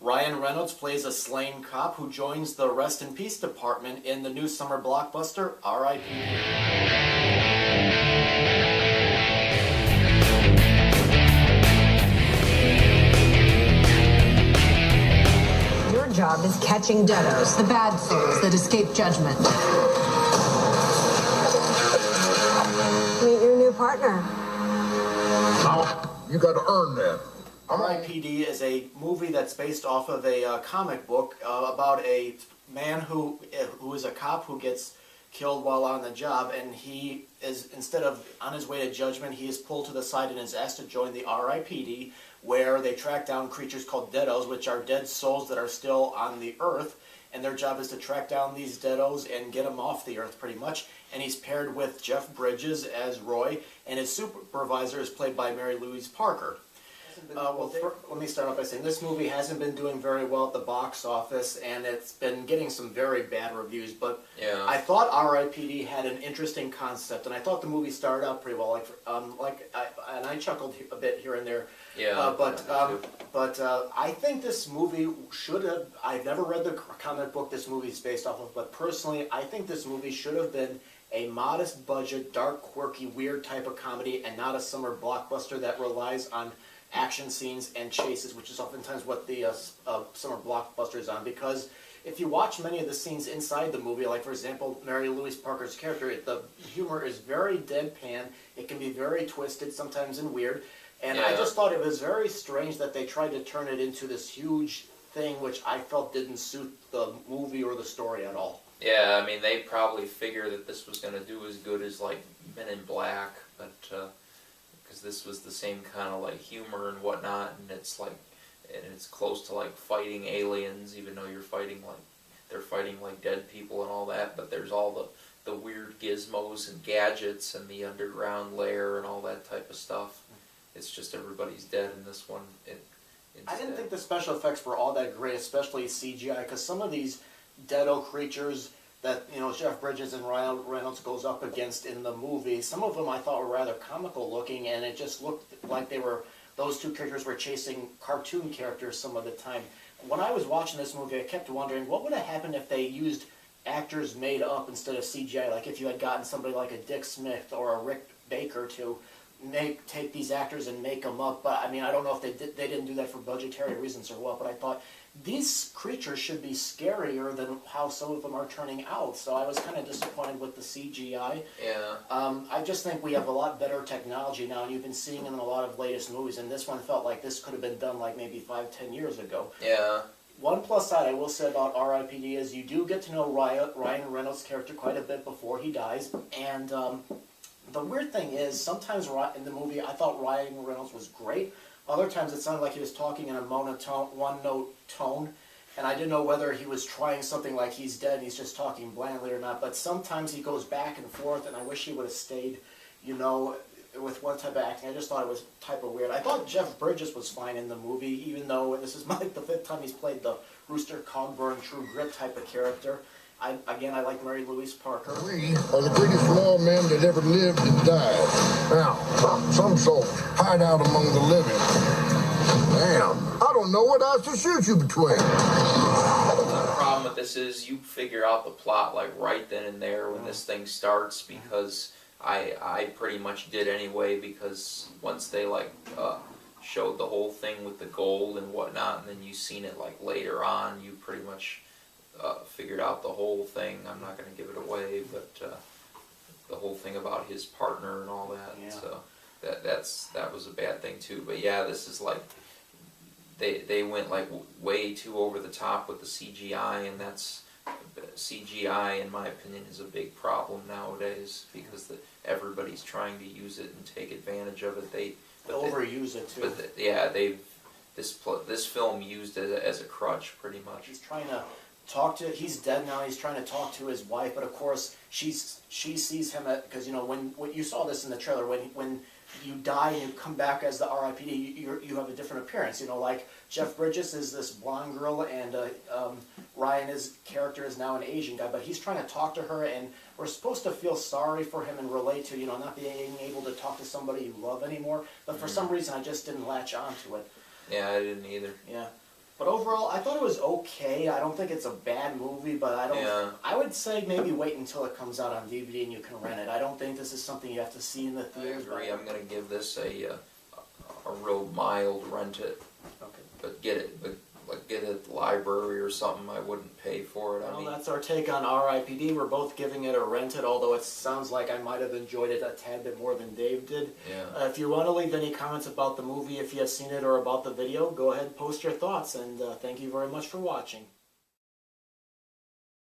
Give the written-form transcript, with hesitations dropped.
Ryan Reynolds plays a slain cop who joins the Rest in Peace department in the new summer blockbuster, R.I.P.D. Your job is catching deados, the bad souls that escape judgment. Meet your new partner. You got to earn that. R.I.P.D. is a movie that's based off of a comic book about a man who is a cop who gets killed while on the job, and he is, instead of on his way to judgment, he is pulled to the side and is asked to join the R.I.P.D., where they track down creatures called deados, which are dead souls that are still on the earth, and their job is to track down these deados and get them off the earth, pretty much. And he's paired with Jeff Bridges as Roy, and his supervisor is played by Mary Louise Parker. Let me start off by saying this movie hasn't been doing very well at the box office, and it's been getting some very bad reviews. But yeah. I thought R.I.P.D. had an interesting concept, and I thought the movie started out pretty well. And I chuckled a bit here and there. Yeah. But I think this movie should have. I've never read the comic book this movie is based off of, but personally, I think this movie should have been a modest budget, dark, quirky, weird type of comedy, and not a summer blockbuster that relies on action scenes and chases, which is oftentimes what the summer blockbuster is on. Because if you watch many of the scenes inside the movie, like for example Mary Louise Parker's character, the humor is very deadpan. It can be very twisted, sometimes and weird. And I just thought it was very strange that they tried to turn it into this huge thing, which I felt didn't suit the movie or the story at all. Yeah, I mean, they probably figured that this was going to do as good as, like, Men in Black, but, because this was the same kind of, like, humor and whatnot, and it's, like, and it's close to, like, fighting aliens, even though you're fighting, like, they're fighting, like, dead people and all that, but there's all the weird gizmos and gadgets and the underground lair and all that type of stuff. It's just everybody's dead in this one. I didn't think the special effects were all that great, especially CGI, because some of these deado creatures that, you know, Jeff Bridges and Ryan Reynolds goes up against in the movie, some of them I thought were rather comical looking, and it just looked like those two characters were chasing cartoon characters some of the time. When I was watching this movie, I kept wondering what would have happened if they used actors made up instead of CGI, like if you had gotten somebody like a Dick Smith or a Rick Baker to take these actors and make them up. But I mean, I don't know if they didn't do that for budgetary reasons or what, but I thought these creatures should be scarier than how some of them are turning out. So I was kind of disappointed with the CGI. Yeah. I just think we have a lot better technology now, and you've been seeing it in a lot of latest movies, and this one felt like this could have been done like maybe 5-10 years ago. Yeah. One plus side I will say about R.I.P.D. is you do get to know Ryan Reynolds' character quite a bit before he dies, and the weird thing is, sometimes in the movie, I thought Ryan Reynolds was great. Other times it sounded like he was talking in a monotone, one-note tone, and I didn't know whether he was trying something like he's dead and he's just talking blandly or not. But sometimes he goes back and forth, and I wish he would have stayed, you know, with one type of acting. I just thought it was type of weird. I thought Jeff Bridges was fine in the movie, even though this is like the 5th time he's played the Rooster Cogburn True Grit type of character. I like Mary Louise Parker. We are the greatest lawmen that ever lived and died. Now, some soul hide out among the living. Damn, I don't know what else to shoot you between. The problem with this is you figure out the plot like right then and there when this thing starts, because I pretty much did anyway, because once they like showed the whole thing with the gold and whatnot, and then you seen it like later on, you pretty much figured out the whole thing. I'm not going to give it away, but the whole thing about his partner and all that. Yeah. So that was a bad thing too. But yeah, this is like they went like way too over the top with the CGI, and that's CGI in my opinion is a big problem nowadays, because everybody's trying to use it and take advantage of it. They overuse it too. But this film used it as a crutch pretty much. He's trying to he's dead now, he's trying to talk to his wife, but of course she sees him because, you know, when you saw this in the trailer, when you die and you come back as the R.I.P.D., you have a different appearance. You know, like Jeff Bridges is this blonde girl, and Ryan's character is now an Asian guy, but he's trying to talk to her, and we're supposed to feel sorry for him and relate to, you know, not being able to talk to somebody you love anymore, but for some reason I just didn't latch on to it. Yeah, I didn't either. Yeah. But overall, I thought it was okay. I don't think it's a bad movie, but I don't. Yeah. I would say maybe wait until it comes out on DVD and you can rent it. I don't think this is something you have to see in the I theaters. agree. I'm gonna give this a real mild rent it, Okay. but get it, but like get it at the library or something. I wouldn't pay for it. I Well, mean, that's our take on R.I.P.D. We're both giving it a rent it, although it sounds like I might have enjoyed it a tad bit more than Dave did. yeah. If you want to leave any comments about the movie, if you have seen it, or about the video, go ahead and post your thoughts, and thank you very much for watching.